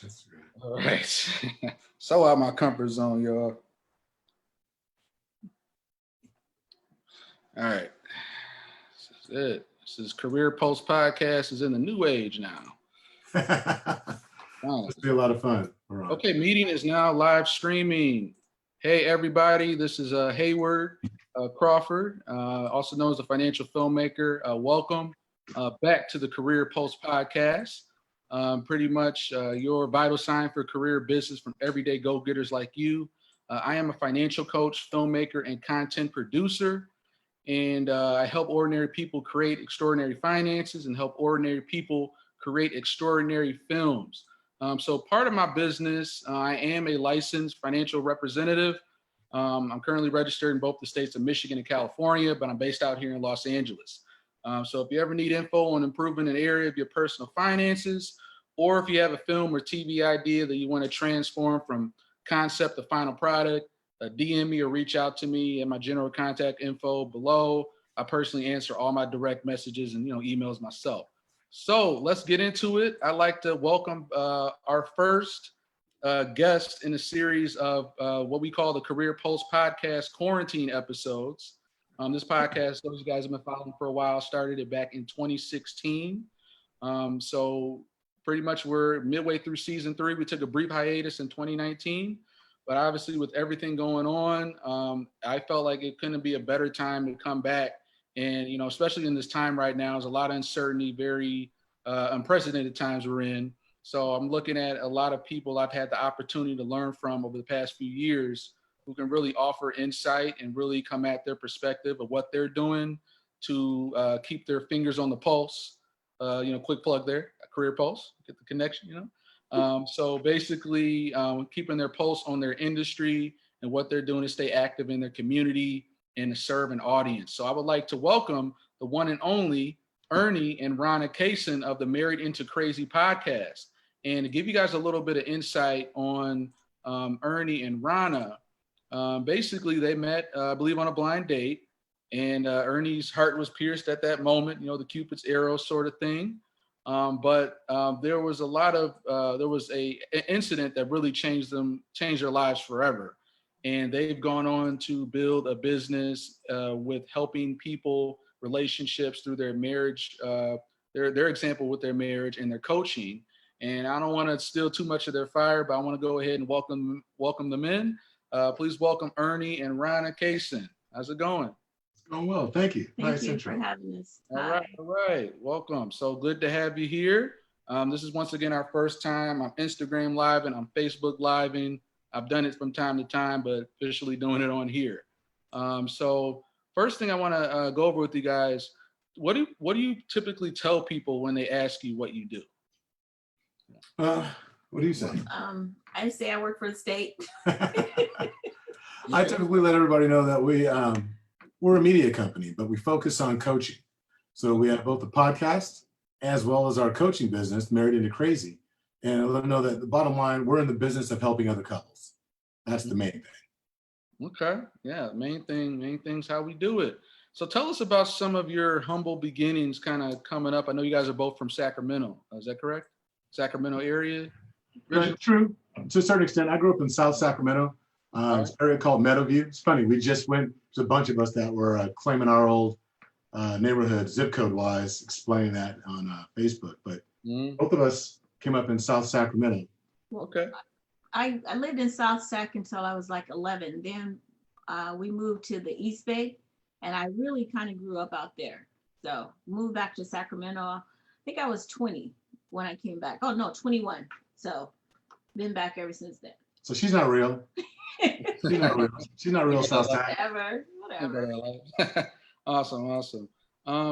That's great. All right. So out my comfort zone, y'all. All right. This is it. This is Career Post Podcast is in the new age now. This will be a lot of fun. Okay, meeting is now live streaming. Hey, everybody. This is Hayward Crawford, also known as a financial filmmaker. Welcome back to the Career Post Podcast. Pretty much your vital sign for career business from everyday go-getters like you. I am a financial coach, filmmaker, and content producer. And I help ordinary people create extraordinary finances and help ordinary people create extraordinary films. So part of my business, I am a licensed financial representative. I'm currently registered in both the states of Michigan and California, but I'm based out here in Los Angeles. So if you ever need info on improving an area of your personal finances, or if you have a film or TV idea that you want to transform from concept to final product, DM me or reach out to me at my general contact info below. I personally answer all my direct messages and emails myself. So let's get into it. I'd like to welcome our first guest in a series of what we call the Career Post Podcast quarantine episodes. This podcast, those guys have been following for a while, started it back in 2016. So pretty much we're midway through season 3. We took a brief hiatus in 2019. But obviously, with everything going on, I felt like it couldn't be a better time to come back. And, especially in this time right now, there's a lot of uncertainty, very unprecedented times we're in. So I'm looking at a lot of people I've had the opportunity to learn from over the past few years who can really offer insight and really come at their perspective of what they're doing to keep their fingers on the pulse. Quick plug there, Career Pulse, get the connection, So basically keeping their pulse on their industry and what they're doing to stay active in their community and to serve an audience. So I would like to welcome the one and only Ernie and Ronna Cason of the Married into Crazy podcast. And to give you guys a little bit of insight on Ernie and Ronna, basically they met, I believe, on a blind date. And Ernie's heart was pierced at that moment, the Cupid's arrow sort of thing. But there was an incident that really changed their lives forever. And they've gone on to build a business with helping people, relationships through their marriage, their example with their marriage and their coaching. And I don't want to steal too much of their fire, but I want to go ahead and welcome them in. Please welcome Ernie and Ronna Cason. How's it going? Going well, thank you. Thank you for having us. All right. Welcome. So good to have you here. This is once again our first time. I'm Instagram live and I'm Facebook living. I've done it from time to time, but officially doing it on here. So first thing I want to go over with you guys, what do you typically tell people when they ask you what you do? What do you say? I say I work for the state. I typically let everybody know that we're a media company, but we focus on coaching. So we have both the podcast as well as our coaching business, Married into Crazy. And I let them know that the bottom line, we're in the business of helping other couples. That's the main thing. Okay. Yeah. Main thing's how we do it. So tell us about some of your humble beginnings kind of coming up. I know you guys are both from Sacramento. Is that correct? Sacramento area? Right, true. To a certain extent, I grew up in South Sacramento. It's an area called Meadowview. It's funny, we just went, there's a bunch of us that were claiming our old neighborhood zip code wise, explaining that on Facebook. But both of us came up in South Sacramento. Okay. I lived in South Sac until I was like 11. Then we moved to the East Bay, and I really kind of grew up out there. So moved back to Sacramento. I think I was 20 when I came back. Oh no, 21. So been back ever since then. So she's not real. She's not real South Sac. Whatever. Awesome.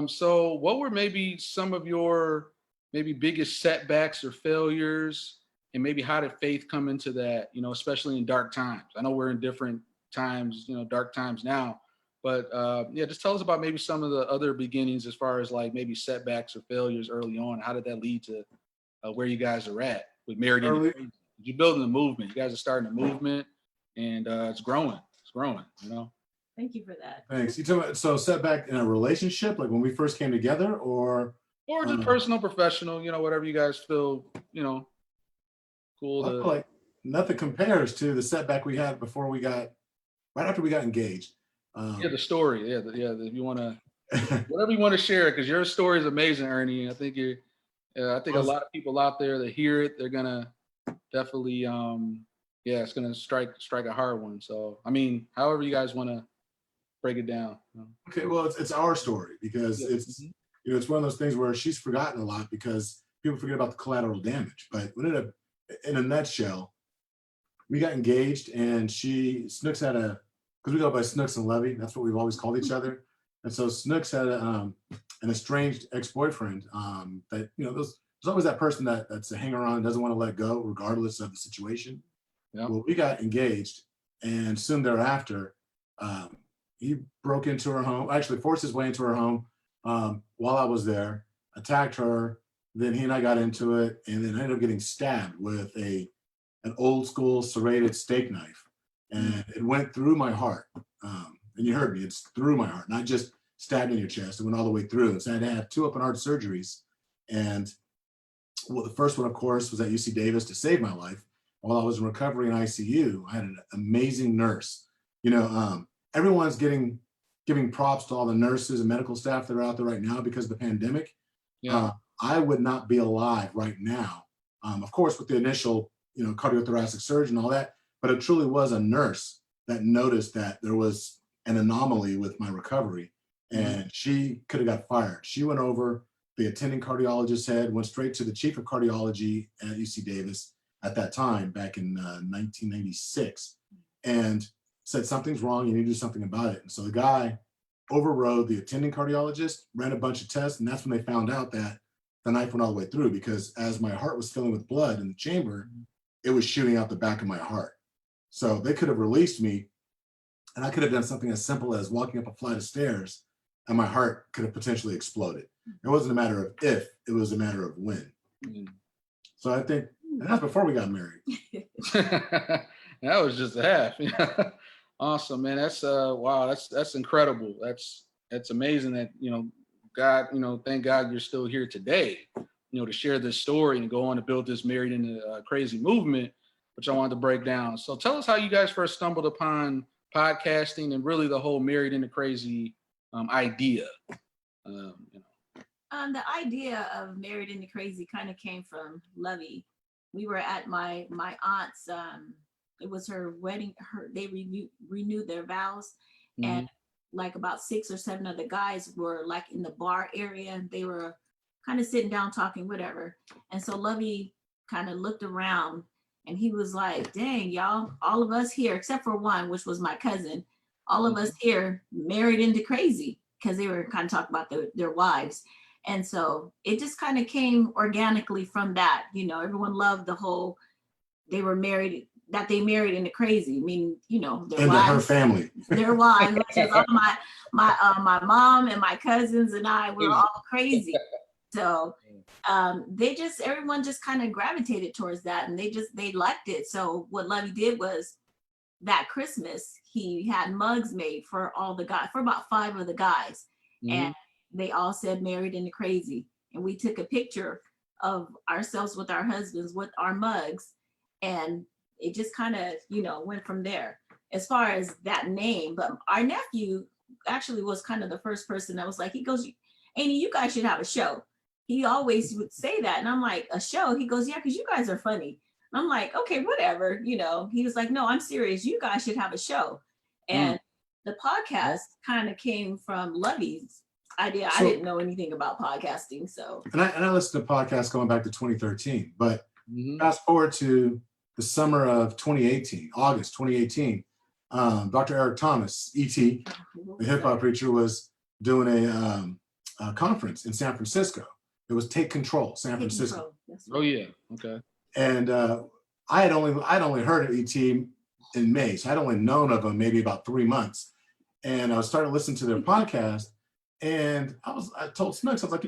So what were maybe some of your biggest setbacks or failures, and maybe how did faith come into that, especially in dark times? I know we're in different times, dark times now, but just tell us about maybe some of the other beginnings as far as like maybe setbacks or failures early on. How did that lead to where you guys are at with Married into Crazy? You're building a movement. You guys are starting a movement, and it's growing. Thank you for that. Thanks. You talking about, so setback in a relationship, like when we first came together, or just personal, professional, whatever you guys feel, Cool I feel to like nothing compares to the setback we had right after we got engaged. hear the story. If you want to, whatever you want to share, because your story is amazing, Ernie. I think I think a lot of people out there that hear it, they're gonna definitely, it's gonna strike a hard one. So, I mean, however you guys want to break it down. Okay, well, it's our story because Yeah. it's it's one of those things where she's forgotten a lot because people forget about the collateral damage. But in a nutshell, we got engaged, and Snooks had because we go by Snooks and Levy. That's what we've always called each other. And so Snooks had an estranged ex-boyfriend that there's always that person that's a hanger on, doesn't want to let go regardless of the situation. Yeah. Well, we got engaged, and soon thereafter, he broke into her home, actually forced his way into her home while I was there, attacked her. Then he and I got into it, and then I ended up getting stabbed with an old school serrated steak knife. And it went through my heart. And you heard me, it's through my heart, not just stabbed in your chest. It went all the way through. So I had to have 2 open heart surgeries. And well, the first one, of course, was at UC Davis to save my life. While I was in recovery in ICU, I had an amazing nurse. Everyone's giving props to all the nurses and medical staff that are out there right now because of the pandemic. Yeah. I would not be alive right now. Of course, with the initial, cardiothoracic surgeon and all that, but it truly was a nurse that noticed that there was an anomaly with my recovery, and she could have got fired. She went over the attending cardiologist's head, went straight to the chief of cardiology at UC Davis at that time, back in 1996, and said, something's wrong, you need to do something about it. And so the guy overrode the attending cardiologist, ran a bunch of tests, and that's when they found out that the knife went all the way through, because as my heart was filling with blood in the chamber, it was shooting out the back of my heart. So they could have released me, and I could have done something as simple as walking up a flight of stairs, and my heart could have potentially exploded. It wasn't a matter of if, it was a matter of when. So I think, and that's before we got married. That was just a half. Awesome, man. That's wow, that's incredible. That's amazing that, God, thank God you're still here today, to share this story and go on to build this Married in a Crazy movement, which I wanted to break down. So tell us how you guys first stumbled upon podcasting and really the whole Married in a Crazy idea. The idea of Married in the Crazy kind of came from Lovey. We were at my aunt's, it was her wedding, they renewed their vows, and like about 6 or 7 of the guys were like in the bar area. They were kind of sitting down talking, whatever. And so Lovey kind of looked around, and he was like, dang, y'all, all of us here, except for one, which was my cousin, all of us here married into crazy, because they were kind of talking about their wives. And so it just kind of came organically from that. Everyone loved the whole, they married into crazy. I mean, their Into wives, her family. their wives, which is all my mom and my cousins and I, we're all crazy. So everyone just kind of gravitated towards that, and they liked it. So what Lovey did was, that Christmas, he had mugs made for all the guys, for about 5 of the guys. And they all said Married into Crazy. And we took a picture of ourselves with our husbands with our mugs. And it just kind of, went from there as far as that name. But our nephew actually was kind of the first person that was like, he goes, Annie, you guys should have a show. He always would say that. And I'm like, a show? He goes, yeah, because you guys are funny. And I'm like, okay, whatever. He was like, no, I'm serious. You guys should have a show. And the podcast kind of came from Lovey's idea. I didn't know anything about podcasting. So And I listened to podcasts going back to 2013, but fast forward to the summer of 2018, August 2018, Dr. Eric Thomas, E.T., the hip hop preacher, was doing a conference in San Francisco. It was Take Control, San Francisco. Oh yeah, okay. And I'd only heard of E.T. in May, so I'd only known of him maybe about 3 months. And I was starting to listen to their podcast, and I told Snooks, I was like,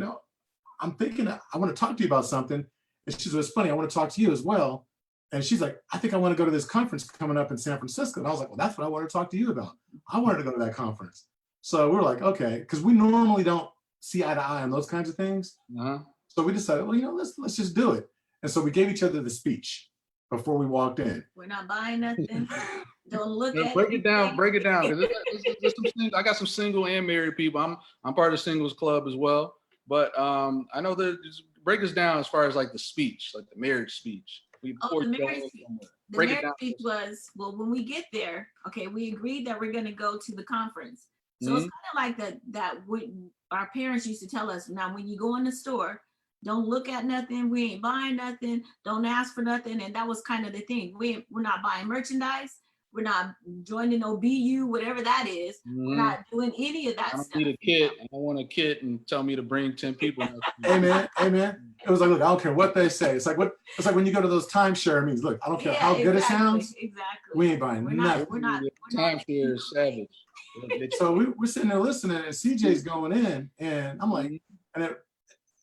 I'm thinking I want to talk to you about something. And she said, it's funny, I want to talk to you as well. And she's like, I think I want to go to this conference coming up in San Francisco. And I was like, well, that's what I want to talk to you about. I wanted to go to that conference. So we were like, okay, because we normally don't see eye to eye on those kinds of things. So we decided, well, let's just do it. And so we gave each other the speech. before we walked in. We're not buying nothing. Don't look Yeah, at break it down, anything. break it down. 'Cause there's some I got some single and married people. I'm part of the singles club as well. But I know break us down as far as like the speech, like the marriage speech. Oh, the marriage speech. The Break it marriage down. speech was, well, when we get there, okay, we agreed that we're gonna go to the conference. So it's kind of like that our parents used to tell us, now when you go in the store, don't look at nothing, we ain't buying nothing, don't ask for nothing. And that was kind of the thing. We're not buying merchandise, we're not joining no BU, whatever that is. We're not doing any of that I don't stuff. need a kit. I don't want a kit and tell me to bring 10 people. Amen. Amen. It was like, look, I don't care what they say. It's like when you go to those timeshare meetings. Look, I don't care how good it sounds. Exactly. We ain't buying nothing. We're not Timeshare is savage. So we're sitting there listening, and CJ's going in, and I'm like,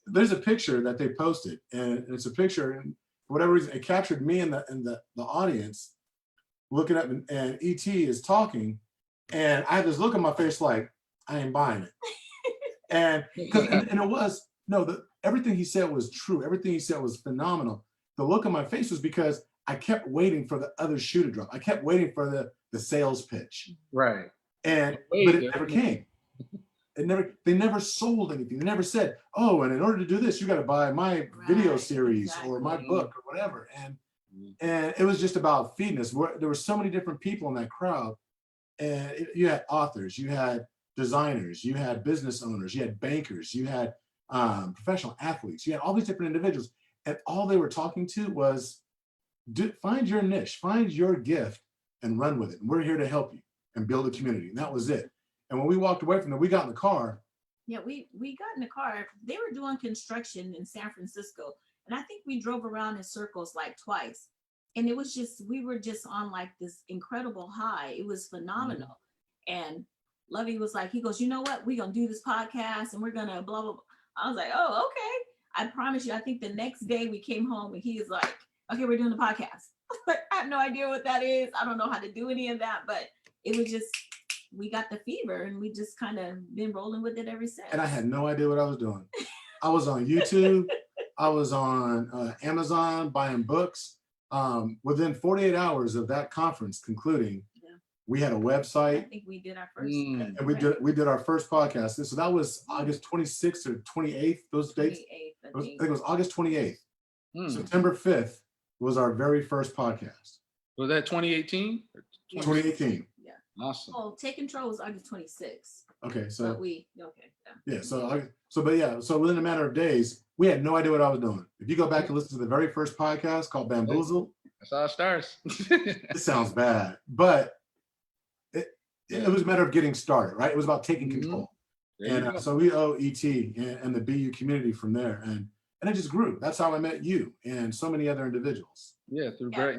there's a picture that they posted, and it's a picture, and for whatever reason, it captured me and the audience looking up, and ET is talking, and I had this look on my face like, I ain't buying it. And it was, everything he said was true. Everything he said was phenomenal. The look on my face was because I kept waiting for the other shoe to drop. I kept waiting for the sales pitch. Right. But it never came. They never sold anything. They never said, oh, and in order to do this, you got to buy my video series or my book or whatever. And it was just about feeding us. There were so many different people in that crowd. And you had authors, you had designers, you had business owners, you had bankers, you had professional athletes, you had all these different individuals. And all they were talking to was, find your niche, find your gift and run with it. And we're here to help you and build a community. And that was it. And when we walked away from them, we got in the car. Yeah, we got in the car. They were doing construction in San Francisco. And I think we drove around in circles like twice. And it was we were just on like this incredible high. It was phenomenal. And Lovey was like, he goes, you know what? We're going to do this podcast and we're going to blah, blah, blah. I was like, oh, okay. I promise you, I think the next day we came home and he is like, okay, we're doing the podcast. Like, I have no idea what that is. I don't know how to do any of that, but it was just, we got the fever and we just kind of been rolling with it ever since. And I had no idea what I was doing. I was on YouTube. I was on Amazon buying books. Within 48 hours of that conference concluding, we had a website. I think we did our first. And we did our first podcast. So that was August 26th or 28th, those dates. I think it was August 28th. September 5th was our very first podcast. Was that 2018? 2018. Yeah. Awesome. Oh, Take Control was August 26th. Okay, so so within a matter of days, we had no idea what I was doing. If you go back and listen to the very first podcast called Bamboozle, that's how it starts. It sounds bad, but it was a matter of getting started, right? It was about taking control. And so we owe ET and the BU community from there. And it just grew. That's how I met you and so many other individuals. Yeah,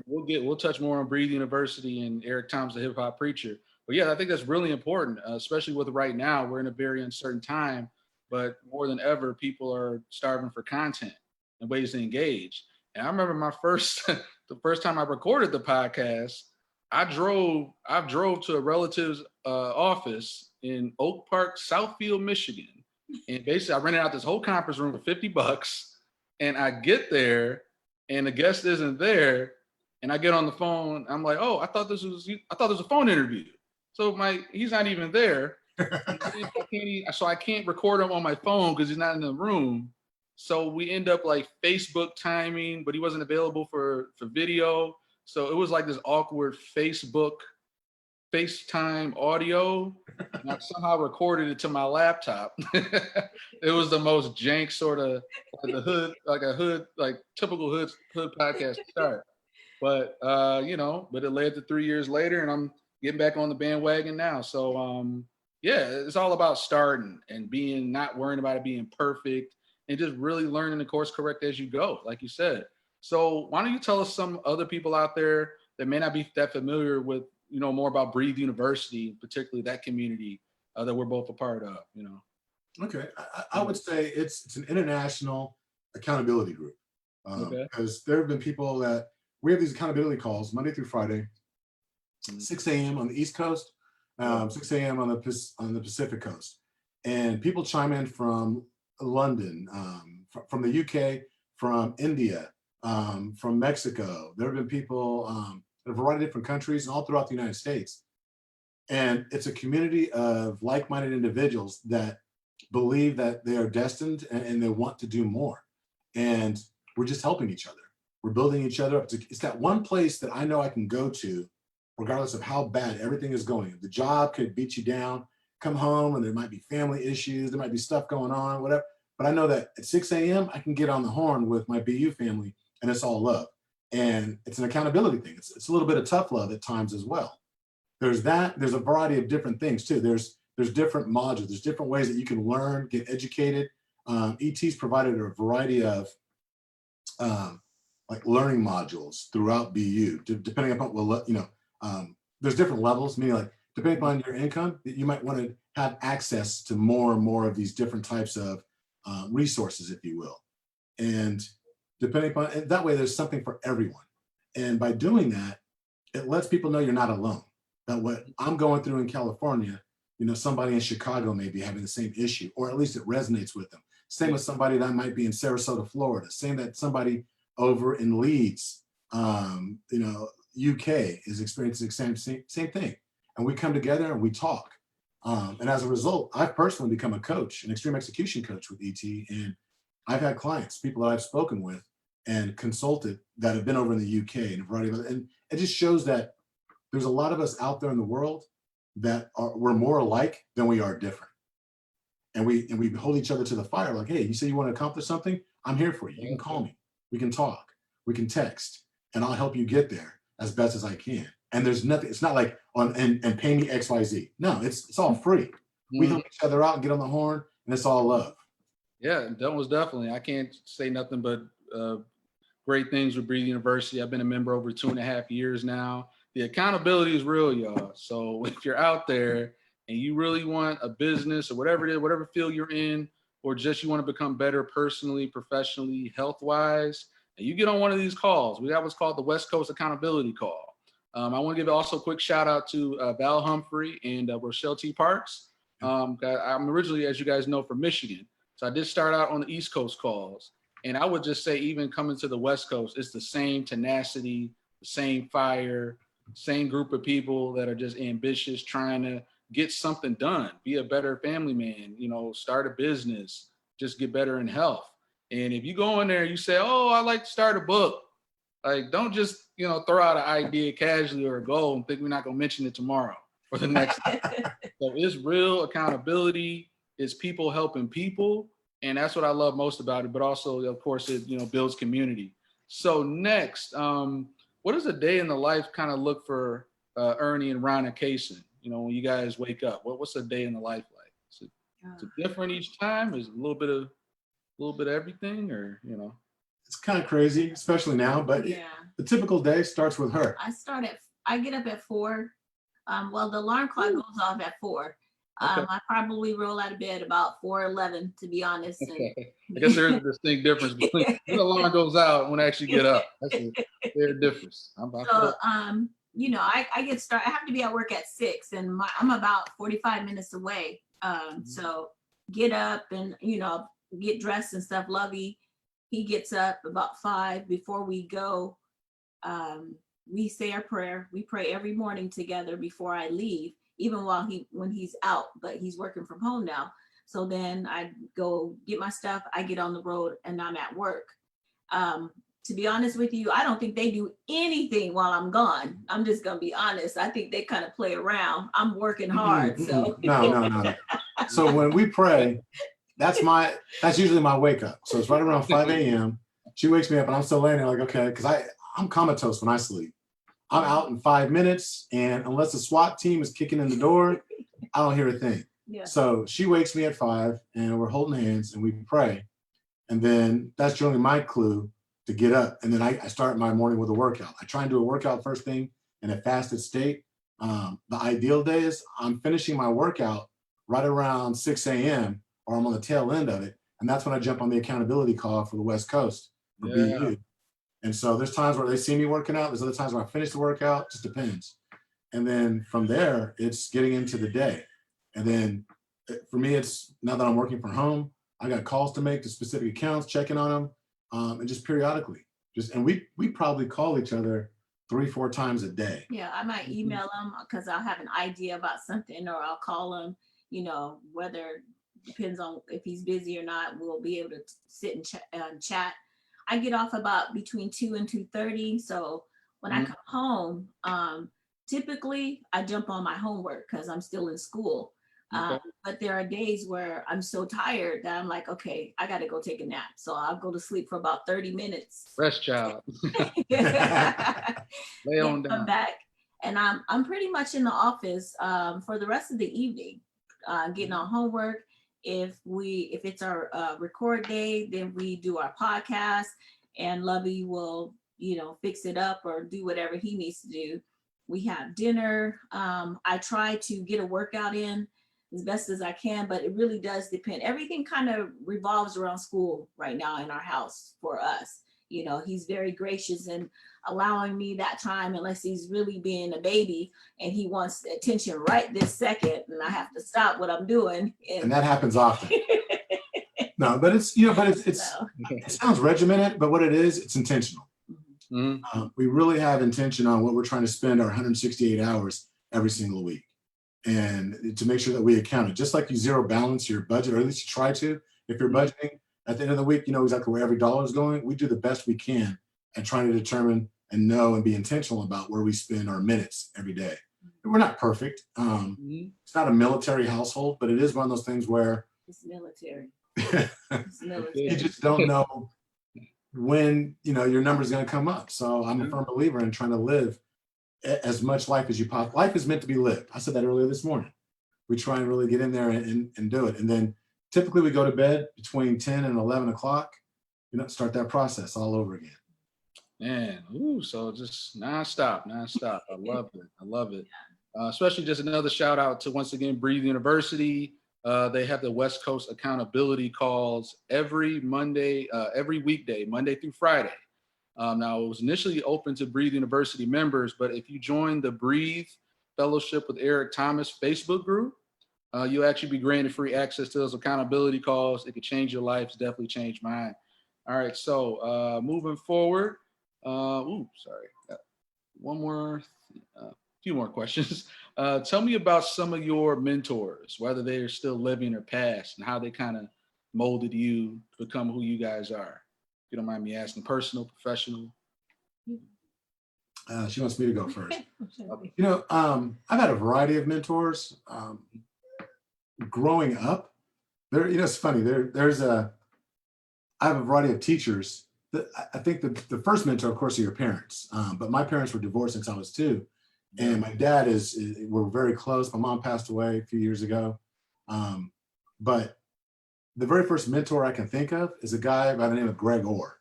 we'll touch more on Breathe University and Eric Thomas, the hip hop preacher. But yeah, I think that's really important, especially with right now. We're in a very uncertain time, but more than ever, people are starving for content and ways to engage. And I remember the first time I recorded the podcast, I drove to a relative's office in Oak Park, Southfield, Michigan. And basically I rented out this whole conference room for $50. And I get there and the guest isn't there. And I get on the phone. I'm like, oh, I thought this was a phone interview. So he's not even there. So I can't record him on my phone because he's not in the room. So we end up like Facebook timing, but he wasn't available for video. So it was like this awkward FaceTime audio. And I somehow recorded it to my laptop. It was the most jank sort of like typical hood podcast to start. But but it led to 3 years later and I'm getting back on the bandwagon now. So it's all about starting and not worrying about it being perfect and just really learning the course correct as you go, like you said. So why don't you tell us some other people out there that may not be that familiar with, more about Breathe University, particularly that community that we're both a part of, Okay. I would say it's an international accountability group. Because there have been people we have these accountability calls Monday through Friday, 6 a.m. on the East Coast, 6 a.m. on the Pacific Coast. And people chime in from London, from the UK, from India, from Mexico. There have been people in a variety of different countries and all throughout the United States. And it's a community of like-minded individuals that believe that they are destined and they want to do more. And we're just helping each other. We're building each other up. It's that one place that I know I can go to, regardless of how bad everything is going. The job could beat you down, come home, and there might be family issues, there might be stuff going on, whatever. But I know that at 6 a.m., I can get on the horn with my BU family, and it's all love. And it's an accountability thing. It's a little bit of tough love at times as well. There's that. There's a variety of different things too. There's different modules. There's different ways that you can learn, get educated. ET's provided a variety of like learning modules throughout BU, depending upon, well, there's different levels, meaning like depending upon your income, you might want to have access to more and more of these different types of resources, if you will. And depending upon, and that way there's something for everyone. And by doing that, it lets people know you're not alone. That what I'm going through in California, somebody in Chicago may be having the same issue, or at least it resonates with them. Same with somebody that might be in Sarasota, Florida. Same that somebody over in Leeds, UK is experiencing the same thing. And we come together and we talk. And as a result, I've personally become a coach, an extreme execution coach with ET. And I've had clients, people that I've spoken with and consulted that have been over in the UK and a variety of, and it just shows that there's a lot of us out there in the world that we're more alike than we are different. And we hold each other to the fire like, hey, you say you want to accomplish something? I'm here for you. You can call me. We can talk. We can text. And I'll help you get there as best as I can. And there's nothing, it's not like and pay me XYZ. No, it's all free. We help each other out and get on the horn, and it's all love. Yeah, that was definitely, I can't say nothing but great things with Breathe University. I've been a member over 2.5 years now. The accountability is real, y'all. So if you're out there and you really want a business or whatever it is, whatever field you're in, or just you want to become better personally, professionally, health-wise, and you get on one of these calls, we have what's called the West Coast Accountability Call. I want to give also a quick shout out to Val Humphrey and Rochelle T. Parks. I'm originally, as you guys know, from Michigan. So I did start out on the East Coast calls. And I would just say, even coming to the West Coast, it's the same tenacity, the same fire, same group of people that are just ambitious, trying to get something done, be a better family man, start a business, just get better in health. And if you go in there and you say, oh, I'd like to start a book, like, don't just, throw out an idea casually or a goal and think we're not going to mention it tomorrow or the next time. So it's real accountability. It's people helping people. And that's what I love most about it. But also, of course, it, builds community. So next, what does a day in the life kind of look for Ernie and Ronna Cason? When you guys wake up, what's a day in the life like? Is it different each time? Is it a little bit of everything, or It's kind of crazy, especially now. But Yeah. The typical day starts with her. I get up at 4. Well, the alarm clock goes off at 4. Okay. I probably roll out of bed about 4:11, to be honest. And, I guess there's a distinct difference between when the alarm goes out and when I actually get up. That's a fair difference. I get started. I have to be at work at 6, and I'm about 45 minutes away. So get up and get dressed and stuff. Lovey, he gets up about 5. Before we go, we say our prayer. We pray every morning together before I leave, even when he's out, but he's working from home now. So then I go get my stuff, I get on the road, and I'm at work. To be honest with you, I don't think they do anything while I'm gone. I'm just gonna be honest. I think they kind of play around. I'm working hard, so. No. So when we pray, that's usually my wake up. So it's right around 5 a.m. She wakes me up and I'm still laying there like, okay, because I'm comatose when I sleep. I'm out in 5 minutes, and unless the SWAT team is kicking in the door, I don't hear a thing. Yeah. So she wakes me at 5, and we're holding hands and we pray. And then that's generally my clue to get up. And then I start my morning with a workout. I try and do a workout first thing in a fasted state. The ideal day is I'm finishing my workout right around 6 a.m. or I'm on the tail end of it. And that's when I jump on the accountability call for the West Coast for BU. And so there's times where they see me working out. There's other times where I finish the workout, just depends. And then from there, it's getting into the day. And then for me, it's now that I'm working from home, I got calls to make to specific accounts, checking on them, and just periodically, and we probably call each other 3-4 times a day. Yeah, I might email him because I'll have an idea about something, or I'll call him, whether depends on if he's busy or not. We'll be able to sit and chat. I get off about between 2 and 2:30. So when I come home, typically I jump on my homework because I'm still in school. Okay. But there are days where I'm so tired that I'm like, okay, I got to go take a nap. So I'll go to sleep for about 30 minutes. Rest child. Lay on Come down. back, and I'm pretty much in the office for the rest of the evening, getting on homework. If it's our record day, then we do our podcast, and Lovey will fix it up or do whatever he needs to do. We have dinner. I try to get a workout in as best as I can, but it really does depend. Everything kind of revolves around school right now in our house for us. He's very gracious in allowing me that time, unless he's really being a baby and he wants attention right this second, and I have to stop what I'm doing. And that happens often. No, but it's it sounds regimented, but what it is, it's intentional. Mm-hmm. We really have intention on what we're trying to spend our 168 hours every single week, and to make sure that we account it. Just like you zero balance your budget, or at least you try to. If you're budgeting at the end of the week, you know exactly where every dollar is going. We do the best we can at trying to determine and know and be intentional about where we spend our minutes every day. We're not perfect. It's not a military household, but it is one of those things where it's military. You just don't know when your number's going to come up. So I'm a firm believer in trying to live as much life as you possibly. Life is meant to be lived. I said that earlier this morning. We try and really get in there and do it. And then typically we go to bed between 10 and 11 o'clock, start that process all over again. Man, so just nonstop. I love it. Especially just another shout out to, once again, Breathe University. They have the West Coast accountability calls every weekday, Monday through Friday. Now, it was initially open to Breathe University members, but if you join the Breathe Fellowship with Eric Thomas Facebook group, you'll actually be granted free access to those accountability calls. It could change your life. It's definitely changed mine. All right, so moving forward. One more, few more questions. Tell me about some of your mentors, whether they're still living or past, and how they kind of molded you to become who you guys are. If you don't mind me asking, personal, professional. She wants me to go first. I've had a variety of mentors. Growing up, it's funny. I have a variety of teachers. I think the first mentor, of course, are your parents. But my parents were divorced since I was 2. And my dad we're very close. My mom passed away a few years ago. But the very first mentor I can think of is a guy by the name of Greg Orr.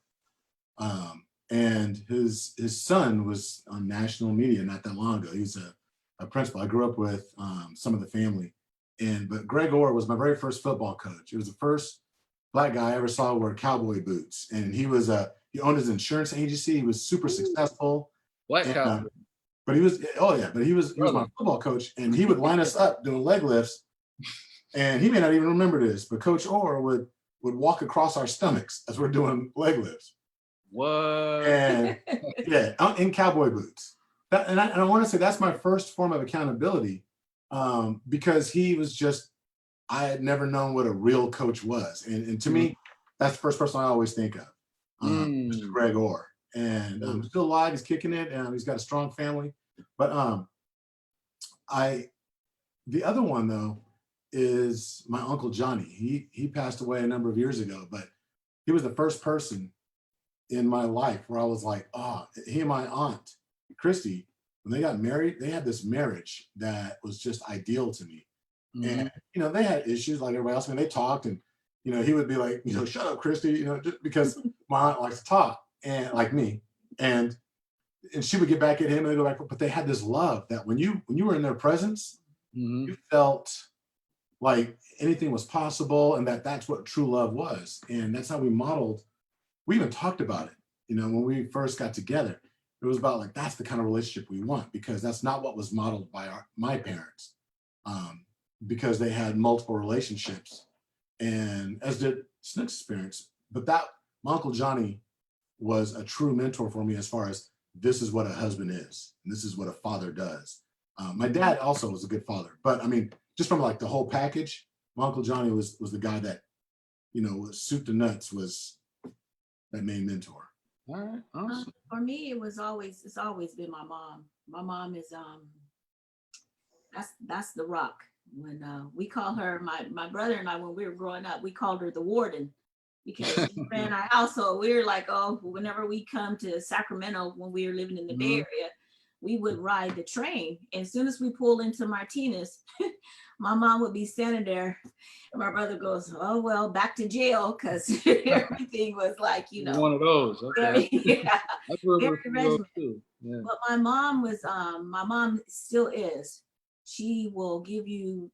And his son was on national media not that long ago. He was a principal. I grew up with some of the family. But Greg Orr was my very first football coach. It was the first Black guy I ever saw wear cowboy boots. And he owned his insurance agency. He was super successful. Black cowboy. But he was my football coach, and he would line us up doing leg lifts. And he may not even remember this, but Coach Orr would walk across our stomachs as we're doing leg lifts. What? And in cowboy boots. And I want to say that's my first form of accountability, because he was just, I had never known what a real coach was. And to me, that's the first person I always think of, Mr. Greg Orr. And still alive, he's kicking it, and he's got a strong family. But the other one, though, is my Uncle Johnny. He passed away a number of years ago, but he was the first person in my life where I was like, he and my aunt, Christy, when they got married, they had this marriage that was just ideal to me. And, they had issues like everybody else. I mean, they talked, and, he would be like, shut up, Christy, just because my aunt likes to talk, and like me. And she would get back at him and they go back, but they had this love that when you were in their presence, you felt like anything was possible, and that's what true love was. And that's how we modeled. We even talked about it, when we first got together. It was about like, that's the kind of relationship we want, because that's not what was modeled by my parents, because they had multiple relationships, and as did Snook's parents. But my Uncle Johnny was a true mentor for me as far as this is what a husband is, and this is what a father does. My dad also was a good father, but I mean, just from like the whole package, my Uncle Johnny was the guy that, was soup to nuts, was that main mentor. All right, awesome. For me, it's always been my mom. My mom is that's the rock. When we call her, my brother and I, when we were growing up, we called her the warden because she ran our household. We were like, oh, whenever we come to Sacramento, when we were living in the Bay Area, we would ride the train. And as soon as we pull into Martinez, my mom would be standing there, and my brother goes, oh, well, back to jail, because everything was like, one of those. Okay. yeah, That's where very we're regimented. too. Yeah. But my mom still is. She will give you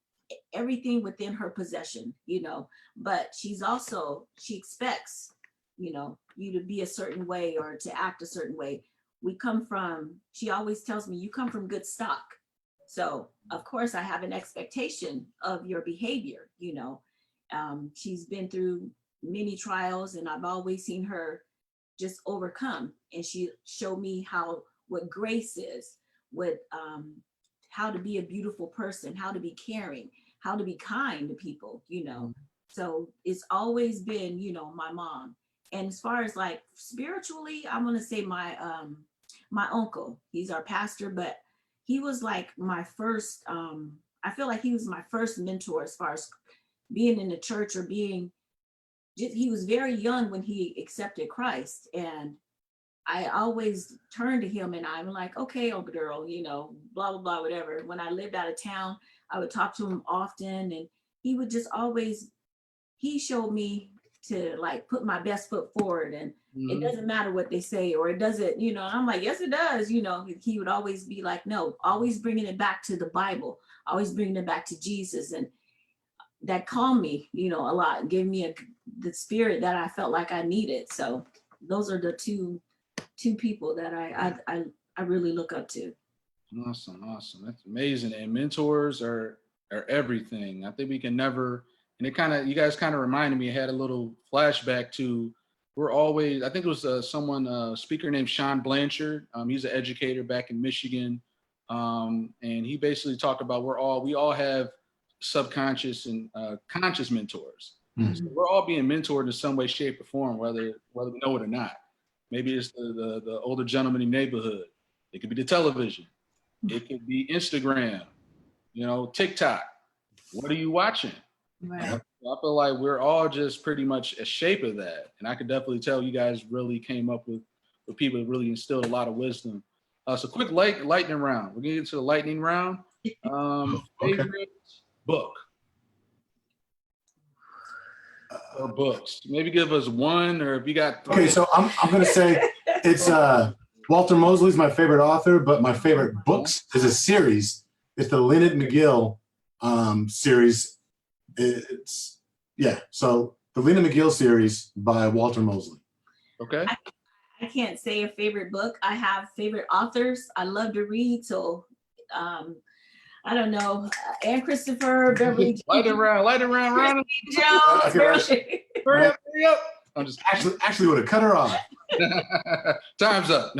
everything within her possession, but she expects, you to be a certain way or to act a certain way. She always tells me, you come from good stock. So of course I have an expectation of your behavior, she's been through many trials, and I've always seen her just overcome. And she showed me what grace is, how to be a beautiful person, how to be caring, how to be kind to people, So it's always been, my mom. And as far as like spiritually, I'm gonna say my uncle. He's our pastor, but he was like my first. I feel like he was my first mentor as far as being in the church or being. He was very young when he accepted Christ, and I always turn to him and I'm like, okay, old girl, blah, blah, blah, whatever. When I lived out of town, I would talk to him often, and he would just he showed me to like put my best foot forward, and it doesn't matter what they say, or it doesn't, and I'm like, yes, it does. He would always be like, no, always bringing it back to the Bible, always bringing it back to Jesus. And that calmed me, a lot, gave me the spirit that I felt like I needed. So those are the two people that I really look up to. Awesome. That's amazing. And mentors are everything. I think we can never, and you guys kind of reminded me, I had a little flashback to, I think it was a speaker named Sean Blanchard. He's an educator back in Michigan. And he basically talked about we all have subconscious and conscious mentors. Mm-hmm. So we're all being mentored in some way, shape, or form, whether we know it or not. Maybe it's the older gentleman in the neighborhood. It could be the television. It could be Instagram, TikTok. What are you watching? Right. I feel like we're all just pretty much a shape of that. And I could definitely tell you guys really came up with people that really instilled a lot of wisdom. So quick lightning round. We're going to get to the lightning round. Favorite book? Or books. Maybe give us one, or if you got three. Okay, so I'm going to say it's Walter Mosley's my favorite author, but my favorite books is a series. It's the Leonard McGill series. So the Leonard McGill series by Walter Mosley. Okay. I can't say a favorite book. I have favorite authors. I love to read, so I don't know. Anne Christopher, Beverly. Light it around, Ronna. Jones. Hurry up. I'm just actually would have cut her off. Time's up.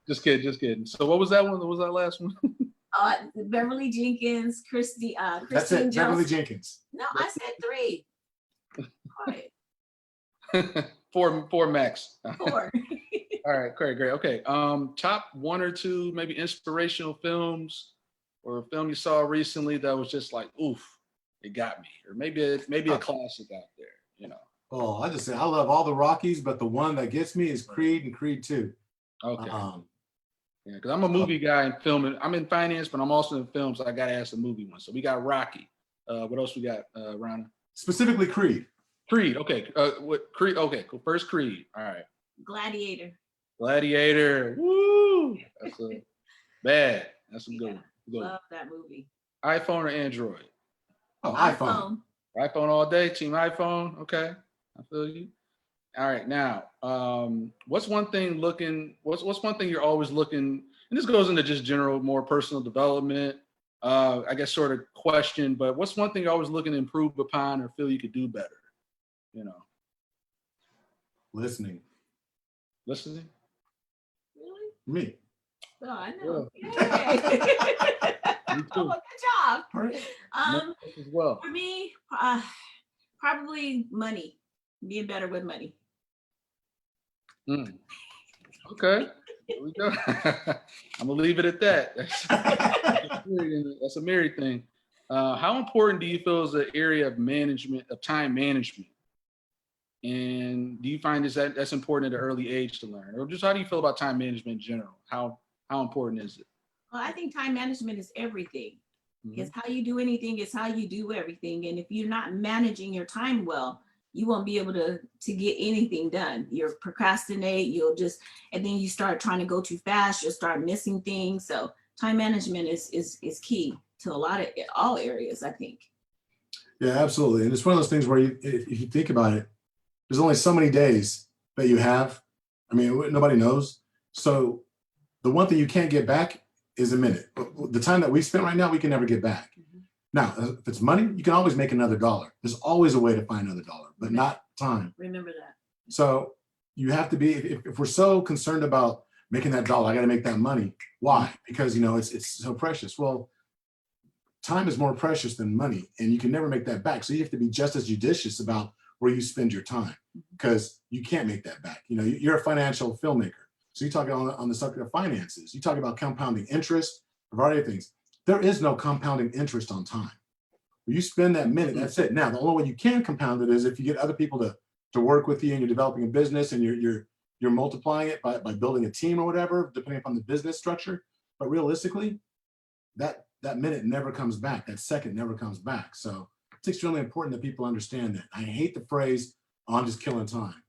Just kidding. So what was that one? What was that last one? Beverly Jenkins, Christine That's it, Jones. Beverly Jenkins. No, I said 3. Four max. 4. All right, great. Okay. Top 1 or 2 maybe inspirational films, or a film you saw recently that was just like, oof, it got me. Or maybe a classic out there, Oh, I just say I love all the Rockies, but the one that gets me is Creed and Creed 2. Okay. Yeah, because I'm a movie guy and film. I'm in finance, but I'm also in film, so I got to ask the movie one. So we got Rocky. What else we got, Ronna? Specifically Creed. Creed. Okay. What Creed? Okay. Cool. First Creed. All right. Gladiator. Woo! That's a bad. That's a good one. Love that movie. iPhone or Android? Oh, iPhone. iPhone all day. Team iPhone. Okay. I feel you. All right. Now, what's one thing you're always looking, and this goes into just general, more personal development, I guess sort of question, but what's one thing you're always looking to improve upon or feel you could do better? Listening. Listening? Really? Me. Oh, I know. Me Yay. too. Oh, well, good job. All right. As well. For me, probably money. Being better with money. Mm. Okay. There we go. I'm gonna leave it at that. That's a Mary thing. How important do you feel is the area of management, of time management? And do you find that's important at an early age to learn? Or just how do you feel about time management in general? How important is it? Well, I think time management is everything. Mhm. Because how you do anything is how you do everything. And if you're not managing your time well, you won't be able to get anything done. You'll procrastinate, and then you start trying to go too fast, you'll start missing things. So time management is key to all areas, I think. Yeah, absolutely. And it's one of those things where if you think about it, there's only so many days that you have. I mean, nobody knows. So the one thing you can't get back is a minute. But the time that we spent right now, we can never get back. Mhm. Now, if it's money, you can always make another dollar. There's always a way to find another dollar, but not time. Remember that. So you have to be, if we're so concerned about making that dollar, I got to make that money. Why? Because, it's so precious. Well, time is more precious than money, and you can never make that back. So you have to be just as judicious about where you spend your time, because you can't make that back. You're a financial filmmaker. So you talk on the subject of finances, you talk about compounding interest, a variety of things. There is no compounding interest on time. When you spend that minute, that's it. Now, the only way you can compound it is if you get other people to work with you, and you're developing a business, and you're multiplying it by building a team or whatever, depending upon the business structure. But realistically, that minute never comes back. That second never comes back. So it's extremely important that people understand that. I hate the phrase, "Oh, I'm just killing time."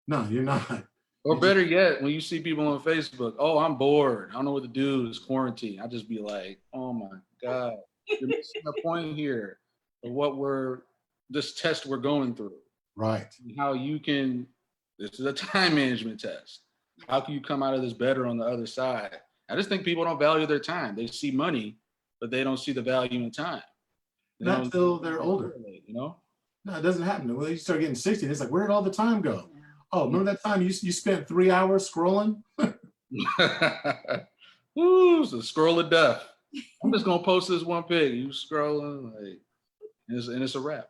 No, you're not. Or better yet, when you see people on Facebook, "Oh, I'm bored. I don't know what to do. It's quarantine." I just be like, "Oh my God, you're missing the point here of this test we're going through. Right. How you can, this is a time management test. How can you come out of this better on the other side?" I just think people don't value their time. They see money, but they don't see the value in time. Not until they're older. No, it doesn't happen. When you start getting 60, it's like, where did all the time go? Yeah. Oh, remember that time you spent 3 hours scrolling? Ooh, it's a scroll of death. I'm just gonna post this one pic. You scrolling, and it's a wrap.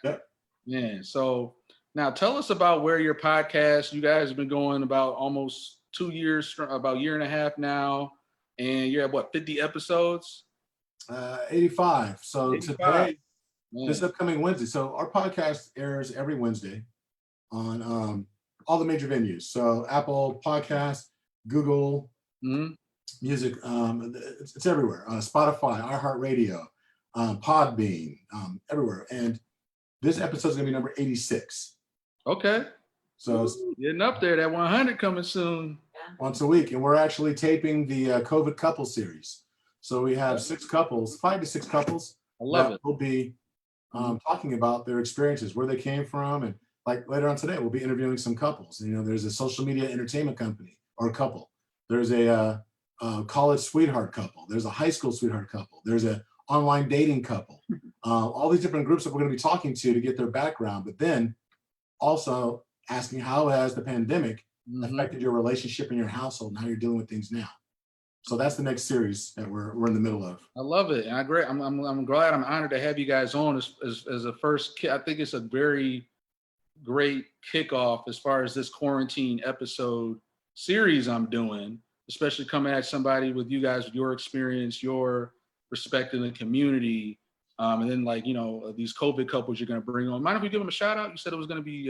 Yep. Man, so now tell us about where your podcast. You guys have been going about almost 2 years, about a year and a half now, and you're at what, 50 episodes? 85. So 85. today, Man. this upcoming Wednesday. So our podcast airs every Wednesday on all the major venues. So Apple Podcasts, Google Mhm. Music, it's everywhere. Spotify, iHeartRadio, Podbean, everywhere. And this episode is going to be number 86. Okay. So it's Getting up there, that 100 coming soon. once a week. And we're actually taping the COVID couple series. So we have 5 to 6 couples I love that it. will be talking about their experiences, where they came from. And like later on today, we'll be interviewing some couples. There's a social media entertainment company or a couple. There's a college sweetheart couple. There's a high school sweetheart couple. There's a online dating couple. All these different groups that we're going to be talking to get their background, but then also asking how has the pandemic affected your relationship in your household and how you're dealing with things now. So that's the next series that we're in the middle of. I love it, and I'm glad, I'm honored to have you guys on as a first. I think it's a very great kickoff as far as this quarantine episode series I'm doing, especially coming at somebody with you guys, with your experience, your perspective in the community, and then these COVID couples you're going to bring on. Mind if we give them a shout out? You said it was going to be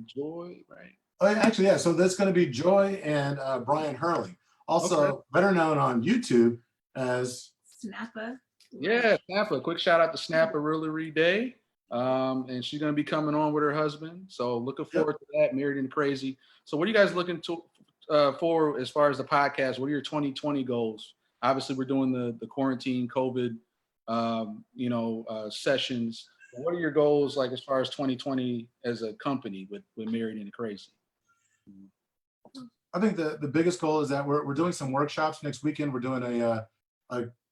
Joy, right? Oh, actually, yeah. So that's going to be Joy and Brian Hurling, also better known on YouTube as Snappa. Yeah, Snappa. Quick shout out to Snappa Rillery Day. And she's going to be coming on with her husband. So looking forward to that, Married and Crazy. So what are you guys looking for as far as the podcast? What are your 2020 goals? Obviously, we're doing the quarantine COVID, sessions. What are your goals like as far as 2020 as a company with Married and Crazy? I think the biggest goal is that we're doing some workshops next weekend. We're doing a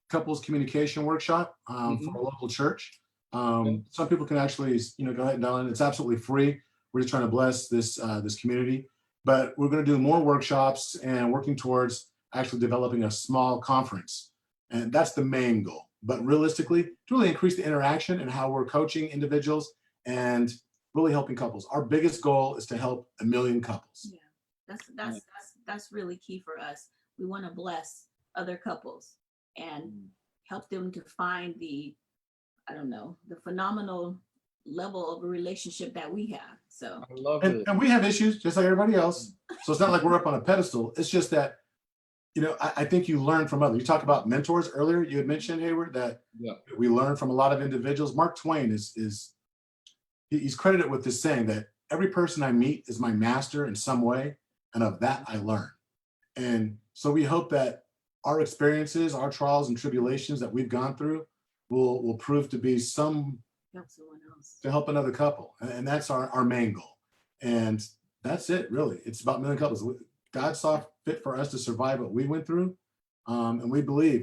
couples communication workshop for a local church. Some people can actually, go ahead and download it. It's absolutely free. We're just trying to bless this community. but we're going to do more workshops and working towards actually developing a small conference. And that's the main goal. But realistically, to really increase the interaction and how we're coaching individuals and really helping couples. Our biggest goal is to help 1 million couples. Yeah, that's really key for us. We want to bless other couples and help them to find the, I don't know, the phenomenal level of a relationship that we have. So I love it. And we have issues just like everybody else. So it's not like we're up on a pedestal. It's just that, you know, I think you learn from others. You talked about mentors earlier. You had mentioned, Hayward, that we learn from a lot of individuals. Mark Twain he's credited with this saying that every person I meet is my master in some way, and of that I learn. And so we hope that our experiences, our trials and tribulations that we've gone through will prove to be some help someone else. to help another couple. And that's our main goal. And that's it, really. It's about 1 million couples. God saw fit for us to survive what we went through. And we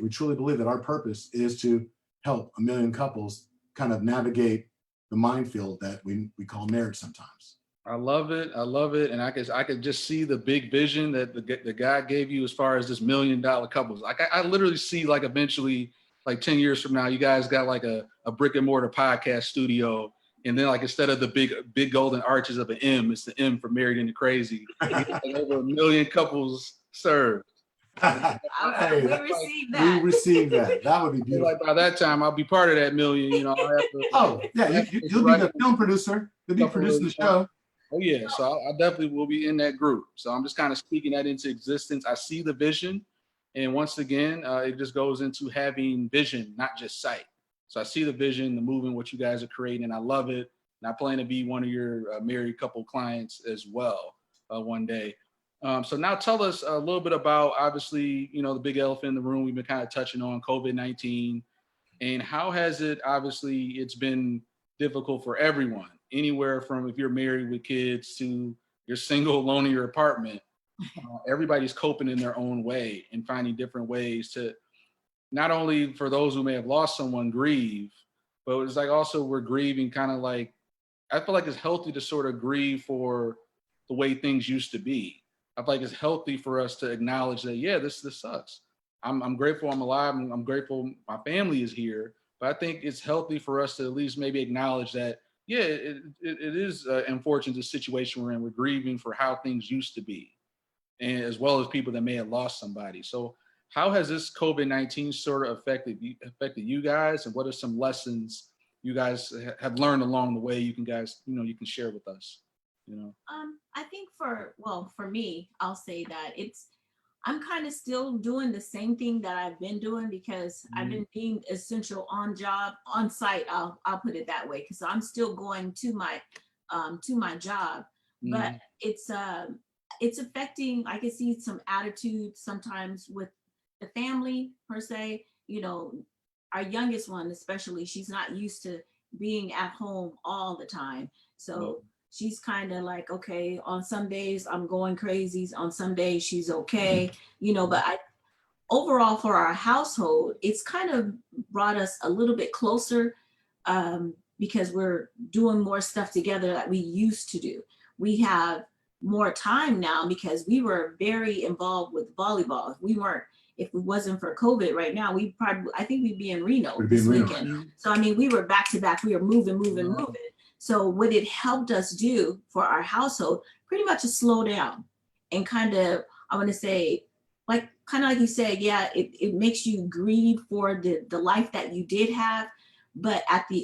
truly believe that our purpose is to help 1 million couples kind of navigate the minefield that we call marriage sometimes. I love it. I love it. And I could just see the big vision that the God gave you as far as this $1 million couples. Like I literally see like eventually, like 10 years from now, you guys got like a brick and mortar podcast studio. And then like, instead of the big golden arches of an M, it's the M for Married into Crazy. And over 1 million couples served. We received that. We received that. That would be beautiful. Like by that time, I'll be part of that million. You know, I'll have to, oh yeah, you'll be the film producer. You'll be producing the show. Oh yeah, so I definitely will be in that group. So I'm just kind of speaking that into existence. I see the vision, and once again, it just goes into having vision, not just sight. So I see the vision, the movement, what you guys are creating, and I love it. And I plan to be one of your married couple clients as well one day. So now tell us a little bit about, obviously, you know, the big elephant in the room we've been kind of touching on, COVID-19, and how has it, obviously, it's been difficult for everyone, anywhere from if you're married with kids to you're single, alone in your apartment. Everybody's coping in their own way and finding different ways to, not only for those who may have lost someone, grieve, but it's like also we're grieving kind of like, I feel like it's healthy to sort of grieve for the way things used to be. I feel like it's healthy for us to acknowledge that, yeah, this sucks. I'm grateful I'm alive. I'm grateful my family is here. But I think it's healthy for us to at least maybe acknowledge that, yeah, it is unfortunate the situation we're in. We're grieving for how things used to be, and as well as people that may have lost somebody. So how has this COVID-19 sort of affected you guys, and what are some lessons you guys have learned along the way you can share with us? You know, I think for me, I'll say that I'm kind of still doing the same thing that I've been doing because I've been being essential on site. I'll put it that way, because I'm still going to my job, but it's affecting. I can see some attitudes sometimes with the family per se. You know, our youngest one especially, she's not used to being at home all the time, so. She's kind of like, okay, on some days I'm going crazy. On some days she's okay, you know, but overall for our household, it's kind of brought us a little bit closer because we're doing more stuff together that we used to do. We have more time now because we were very involved with volleyball. If it wasn't for COVID right now, I think we'd be in Reno this weekend. So, I mean, we were back to back. We were moving. So what it helped us do for our household, pretty much is slow down and kind of, I want to say, like you said, yeah, it makes you grieve for the life that you did have. But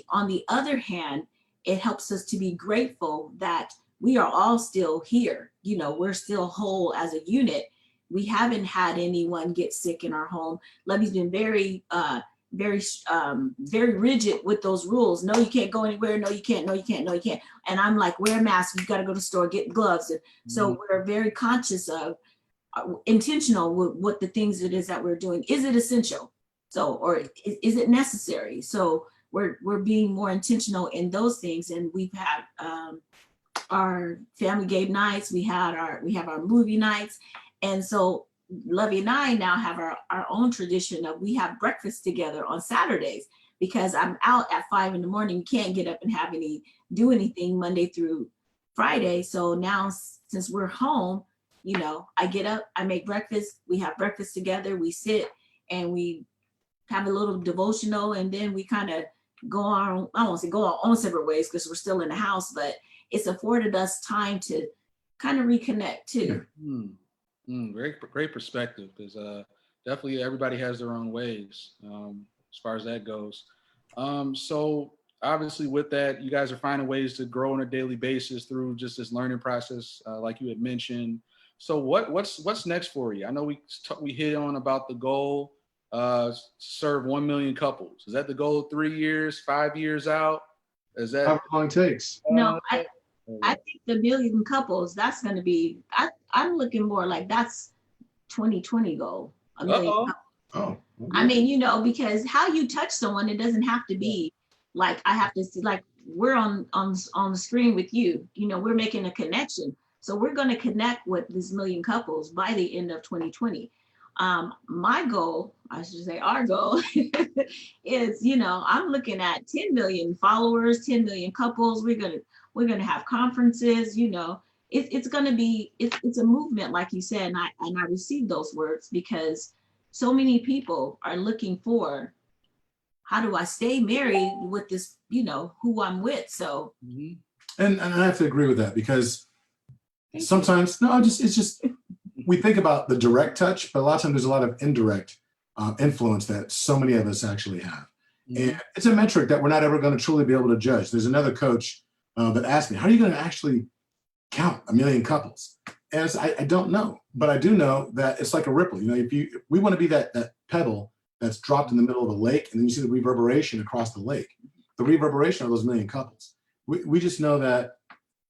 on the other hand, it helps us to be grateful that we are all still here. You know, we're still whole as a unit. We haven't had anyone get sick in our home. Lovey's been very rigid with those rules. No, you can't go anywhere. No, you can't. No, you can't. No, you can't. And I'm like, wear a mask. You got to go to the store, get gloves. And so we're very conscious of, intentional with what the things it is that we're doing. Is it essential? So, or is it necessary? So we're being more intentional in those things. And we've had our family game nights. We have our movie nights, and so. Lovey and I now have our own tradition of we have breakfast together on Saturdays because I'm out at 5 a.m. You can't get up and do anything Monday through Friday. So now since we're home, I get up, I make breakfast, we have breakfast together, we sit and we have a little devotional, and then we kind of go on, I won't say go our own separate ways because we're still in the house, but it's afforded us time to kind of reconnect too. Great perspective, because definitely everybody has their own ways as far as that goes. So obviously with that, you guys are finding ways to grow on a daily basis through just this learning process, like you had mentioned. So what's next for you? I know we hit on about the goal, serve 1 million couples. Is that the goal? 3 years, 5 years out? Is that How long it takes? No, I think the million couples, that's going to be, I'm looking more like that's 2020 goal, a million couples. Oh, I mean, because how you touch someone, it doesn't have to be like I have to see, like we're on the screen with you, we're making a connection. So we're going to connect with this million couples by the end of 2020. My goal, I should say our goal is, I'm looking at 10 million followers, 10 million couples. We're going to have conferences, it's going to be, it's a movement, like you said, and I received those words because so many people are looking for, how do I stay married with this, who I'm with. So. And I have to agree with that, because sometimes, it's just, we think about the direct touch, but a lot of times there's a lot of indirect influence that so many of us actually have. And it's a metric that we're not ever going to truly be able to judge. There's another coach that asked me, how are you going to actually count 1 million couples? And I don't know, but I do know that it's like a ripple. We want to be that pebble that's dropped in the middle of a lake, and then you see the reverberation across the lake. The reverberation of those 1 million couples. We just know that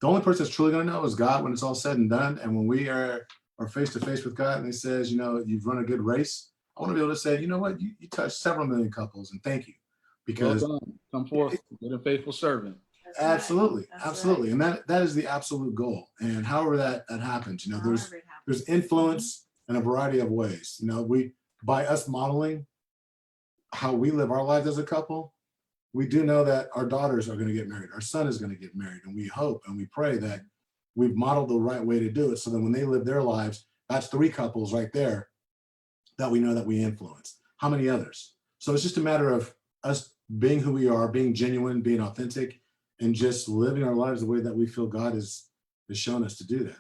the only person that's truly going to know is God when it's all said and done. And when we are face to face with God and he says, you've run a good race, I want to be able to say, you know what, you touched several million couples, and thank you. Because well done. Come forth with a faithful servant. Absolutely. That's Absolutely. right. And that is the absolute goal. And however that happens, there's influence in a variety of ways. By us modeling how we live our lives as a couple, we do know that our daughters are going to get married. Our son is going to get married. And we hope and we pray that we've modeled the right way to do it, so that when they live their lives, that's 3 couples right there that we know that we influence. How many others? So it's just a matter of us being who we are, being genuine, being authentic, and just living our lives the way that we feel God has shown us to do that.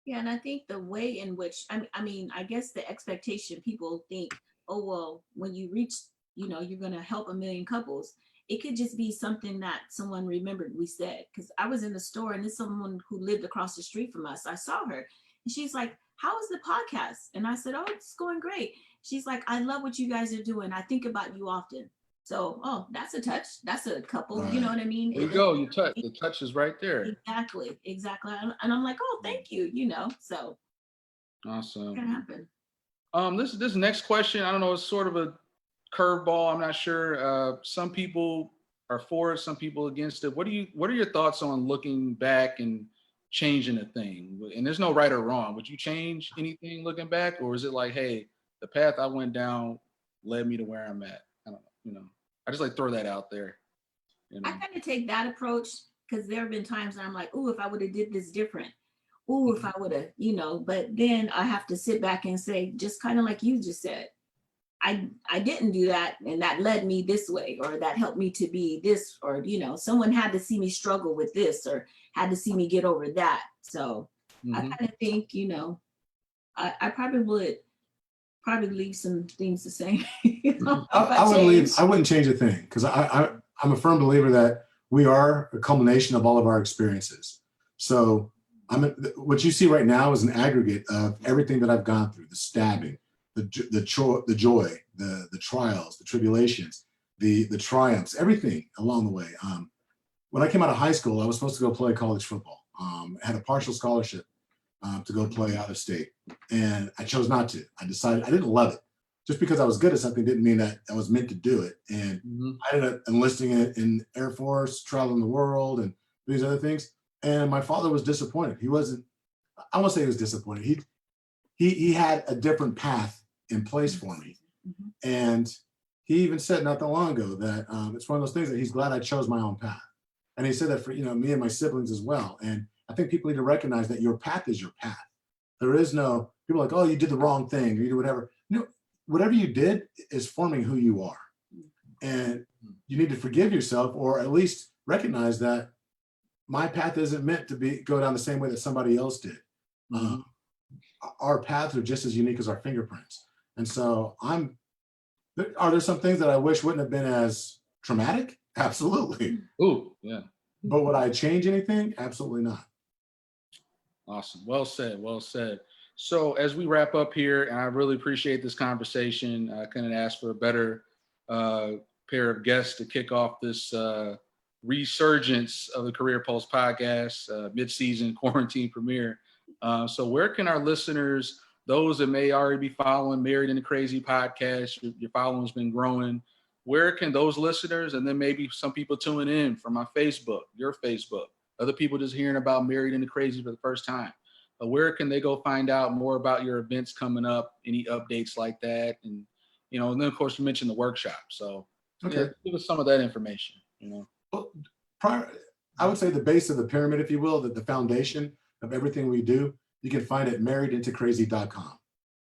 Yeah, and I think the way in which, I guess the expectation, people think, oh, well, when you reach, you're going to help 1 million couples. It could just be something that someone remembered we said. Because I was in the store and there's someone who lived across the street from us. I saw her and she's like, how is the podcast? And I said, oh, it's going great. She's like, I love what you guys are doing. I think about you often. So, oh, that's a touch. That's a couple. Right. You know what I mean? There you go. You touch. The touch is right there. Exactly. And I'm like, oh, thank you. So Awesome. it can happen. This next question, I don't know, it's sort of a curveball. I'm not sure. Some people are for it, some people against it. What are your thoughts on looking back and changing a thing? And there's no right or wrong. Would you change anything looking back, or is it like, hey, the path I went down led me to where I'm at? I don't know. I just like throw that out there. I kind of take that approach because there have been times I'm like, oh, if I would have did this different. Oh, if I would have, but then I have to sit back and say, just kind of like you just said, I didn't do that, and that led me this way, or that helped me to be this, or someone had to see me struggle with this, or had to see me get over that. So I kind of think, I probably would leave some things the same. I wouldn't change a thing, because I'm a firm believer that we are a culmination of all of our experiences. So what you see right now is an aggregate of everything that I've gone through: the stabbing, the joy, the trials, the tribulations, the triumphs, everything along the way. When I came out of high school, I was supposed to go play college football. I had a partial scholarship to go play out of state, and I chose not to. I decided I didn't love it. Just because I was good at something didn't mean that I was meant to do it. And I ended up enlisting in Air Force, traveling the world, and these other things. And my father was disappointed. He wasn't, I won't say he was disappointed. He had a different path in place for me. And he even said not that long ago that it's one of those things that he's glad I chose my own path. And he said that for me and my siblings as well. And I think people need to recognize that your path is your path. There is no, people are like, oh, you did the wrong thing, or you do whatever. No, whatever you did is forming who you are. And you need to forgive yourself, or at least recognize that my path isn't meant to go down the same way that somebody else did. Our paths are just as unique as our fingerprints. And so are there some things that I wish wouldn't have been as traumatic? Absolutely. Ooh, yeah. But would I change anything? Absolutely not. Awesome. Well said. Well said. So as we wrap up here, and I really appreciate this conversation. I couldn't ask for a better pair of guests to kick off this resurgence of the Career Pulse podcast, mid-season quarantine premiere. So where can our listeners, those that may already be following Married and the Crazy podcast, your following's been growing, where can those listeners, and then maybe some people tuning in from my Facebook, your Facebook, other people just hearing about Married and the Crazy for the first time, where can they go find out more about your events coming up, any updates like that? And, and then of course you mentioned the workshop. So okay, give us some of that information, Well, I would say the base of the pyramid, if you will, that the foundation of everything we do, you can find at marriedintocrazy.com.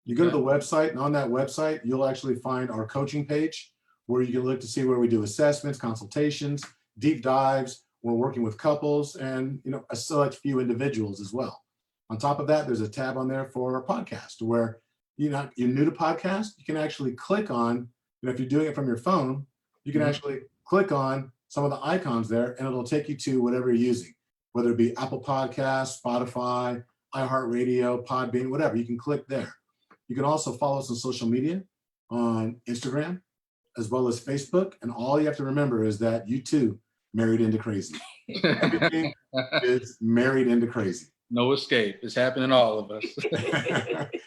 You go to the website, and on that website, you'll actually find our coaching page, where you can look to see where we do assessments, consultations, deep dives. We're working with couples and a select few individuals as well. On top of that, there's a tab on there for our podcast, where you're new to podcast, you can actually click on, if you're doing it from your phone, you can actually click on some of the icons there, and it'll take you to whatever you're using, whether it be Apple Podcasts, Spotify, iHeartRadio, Podbean, whatever. You can click there. You can also follow us on social media, on Instagram, as well as Facebook. And all you have to remember is that you too married into crazy. Everything is married into crazy. No escape. It's happening to all of us.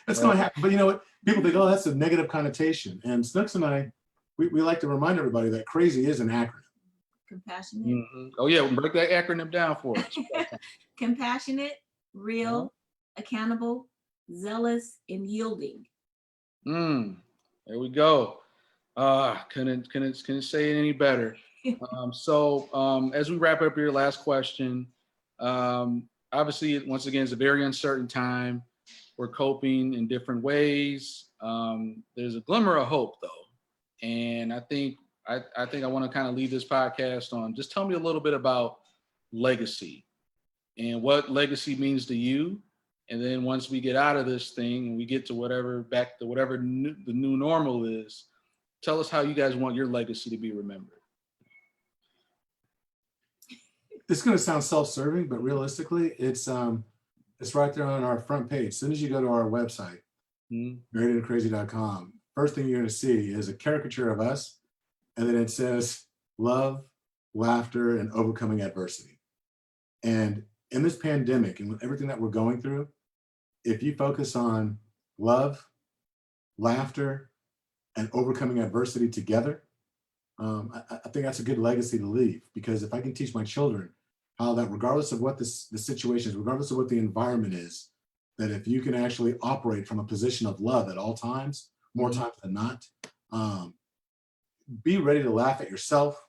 That's going to happen. But you know what? People think, oh, that's a negative connotation. And Snooks and I, we like to remind everybody that crazy is an acronym. Compassionate. Mm-hmm. Oh, yeah. We'll break that acronym down for us. Compassionate, real, accountable, zealous, and yielding. There we go. Couldn't say it any better. So as we wrap up here, last question. Obviously, once again, it's a very uncertain time. We're coping in different ways. There's a glimmer of hope, though. And I think I want to kind of leave this podcast on, just tell me a little bit about legacy and what legacy means to you. And then once we get out of this thing and we get to back to whatever the new normal is, tell us how you guys want your legacy to be remembered. It's going to sound self-serving, but realistically, it's right there on our front page. As soon as you go to our website, marriedandcrazy.com, first thing you're going to see is a caricature of us, and then it says love, laughter, and overcoming adversity. And in this pandemic and with everything that we're going through, if you focus on love, laughter, and overcoming adversity together, I think that's a good legacy to leave. Because if I can teach my children how that regardless of what the situation is, regardless of what the environment is, that if you can actually operate from a position of love at all times, more times than not, be ready to laugh at yourself,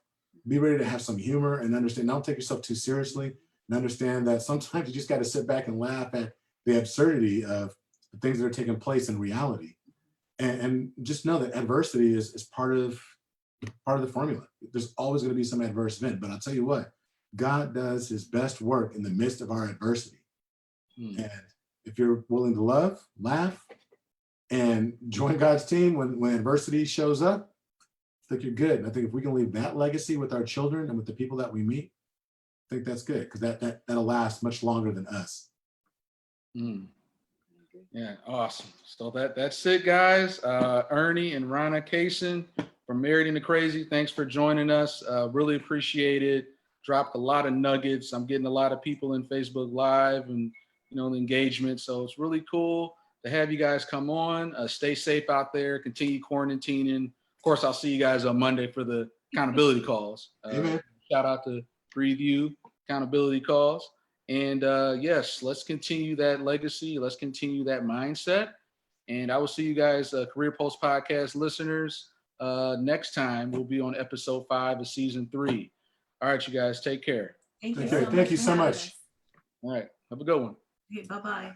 be ready to have some humor and understand, don't take yourself too seriously, and understand that sometimes you just got to sit back and laugh at the absurdity of the things that are taking place in reality. And just know that adversity is part of the formula. There's always going to be some adverse event, but I'll tell you what, God does his best work in the midst of our adversity. And if you're willing to love, laugh, and join God's team when adversity shows up, I think you're good. And I think if we can leave that legacy with our children and with the people that we meet, I think that's good, because that'll last much longer than us. Yeah, awesome. So that's it, guys. Ernie and Ronna Cason from Married and the Crazy, thanks for joining us. Really appreciate it. Dropped a lot of nuggets. I'm getting a lot of people in Facebook Live and the engagement. So it's really cool to have you guys come on. Stay safe out there. Continue quarantining. Of course, I'll see you guys on Monday for the accountability calls. Shout out to Breathe You accountability calls. And yes, let's continue that legacy. Let's continue that mindset. And I will see you guys, Career Pulse podcast listeners, next time. We'll be on episode 5 of season 3. All right, you guys, take care. Thank you so much. All right. Have a good one. Okay, bye-bye.